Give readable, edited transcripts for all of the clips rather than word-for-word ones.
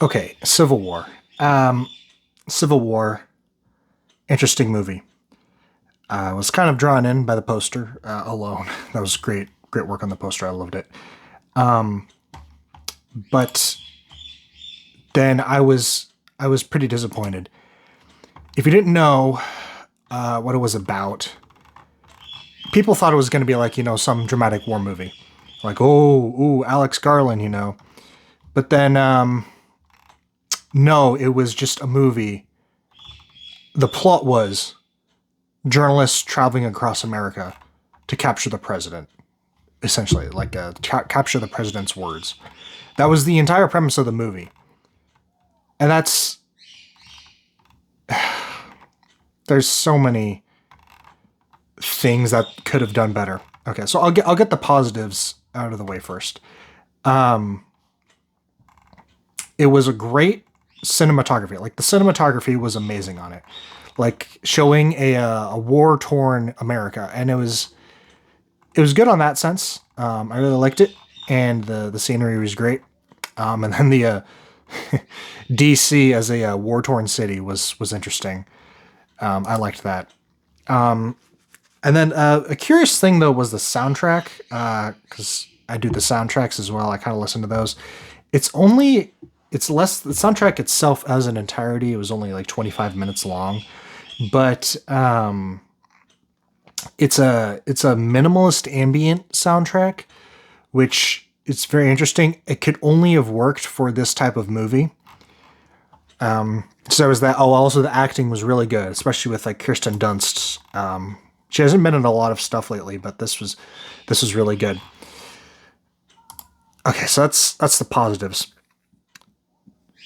Okay, Civil War. Um, Civil War, interesting movie. I was kind of drawn in by the poster alone. That was great, great work on the poster. I loved it. But then I was pretty disappointed. If you didn't know what it was about, people thought it was going to be like some dramatic war movie, like ooh Alex Garland, But then no, it was just a movie. The plot was journalists traveling across America to capture the president, essentially, like capture the president's words. That was the entire premise of the movie, and there's so many things that could have done better. Okay, so I'll get the positives out of the way first. Um, it was a great cinematography. Like the cinematography was amazing on it, like showing a war torn America, and it was good on that sense. I really liked it, and the scenery was great. And then the DC as a war torn city was interesting. I liked that. And then a curious thing though was the soundtrack, because I do the soundtracks as well. I kind of listen to those. It's only it's less the soundtrack itself as an entirety. It was only like 25 minutes long, but it's a minimalist ambient soundtrack, which it's very interesting. It could only have worked for this type of movie. So was that. Oh, also the acting was really good, especially with like Kirsten Dunst. She hasn't been in a lot of stuff lately, but this was really good. Okay, so that's the positives.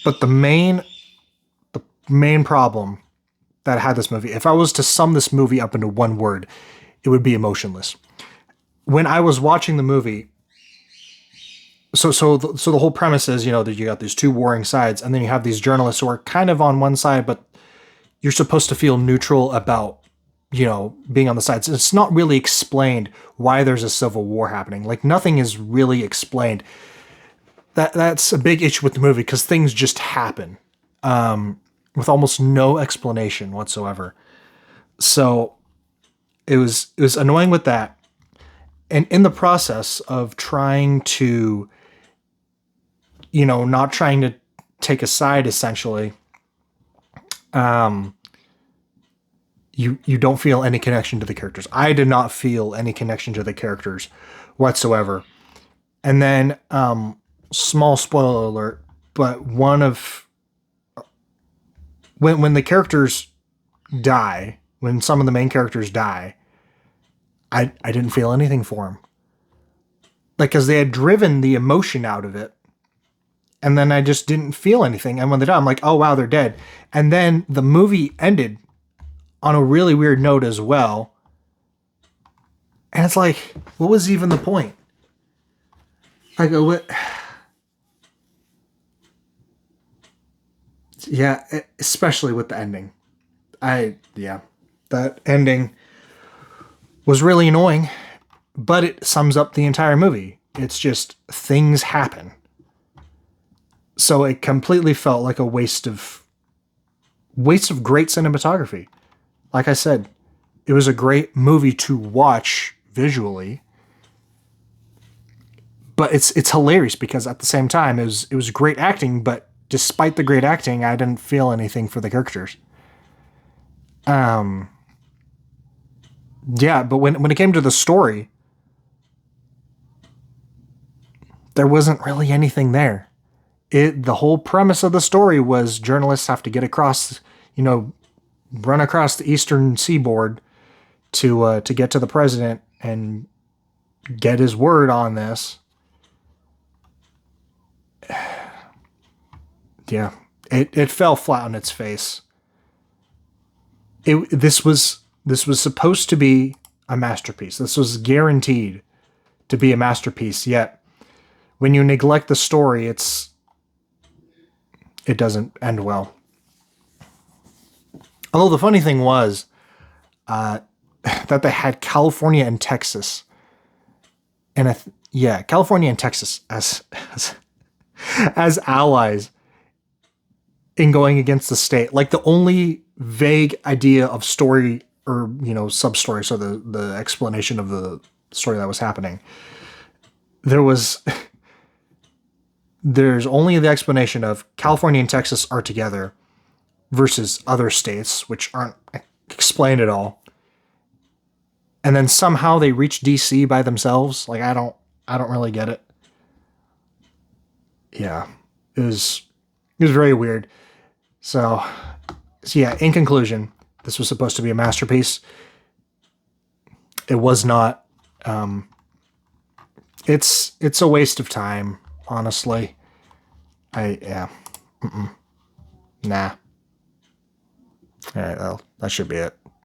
But the main problem that I had this movie, if I was to sum this movie up into one word, it would be emotionless. When I was watching the movie, so the whole premise is that you got these two warring sides, and then you have these journalists who are kind of on one side, but you're supposed to feel neutral about being on the sides. It's not really explained why there's a civil war happening. Like nothing is really explained. That's a big issue with the movie because things just happen with almost no explanation whatsoever. So it was annoying with that. And in the process of trying to, not trying to take a side, essentially, you don't feel any connection to the characters. I did not feel any connection to the characters whatsoever. And then, small spoiler alert, but one of when the characters die, when some of the main characters die, I didn't feel anything for them. Like, because they had driven the emotion out of it, and then I just didn't feel anything. And when they died, I'm like, oh wow, they're dead. And then the movie ended on a really weird note as well. And it's like, what was even the point? Like, what? Yeah, especially with the ending. Yeah, that ending was really annoying, but it sums up the entire movie. It's just things happen. So it completely felt like a waste of great cinematography. Like I said, it was a great movie to watch visually, but it's hilarious because at the same time it was great acting, but despite the great acting, I didn't feel anything for the characters. Um yeah, but when it came to the story, there wasn't really anything there. The whole premise of the story was journalists have to get across, run across the eastern seaboard to get to the president and get his word on this. Yeah, it fell flat on its face. This was supposed to be a masterpiece. This was guaranteed to be a masterpiece. Yet when you neglect the story, it doesn't end well. Although the funny thing was that they had California and Texas, and yeah, California and Texas as allies in going against the state. Like the only vague idea of story or, sub story, so the explanation of the story that was happening, there's only the explanation of California and Texas are together versus other states, which aren't explained at all. And then somehow they reach DC by themselves. Like I don't really get it. Yeah. It was very weird. So yeah, in conclusion, this was supposed to be a masterpiece. It was not. It's a waste of time, honestly. Yeah. Nah. All right, well, that should be it.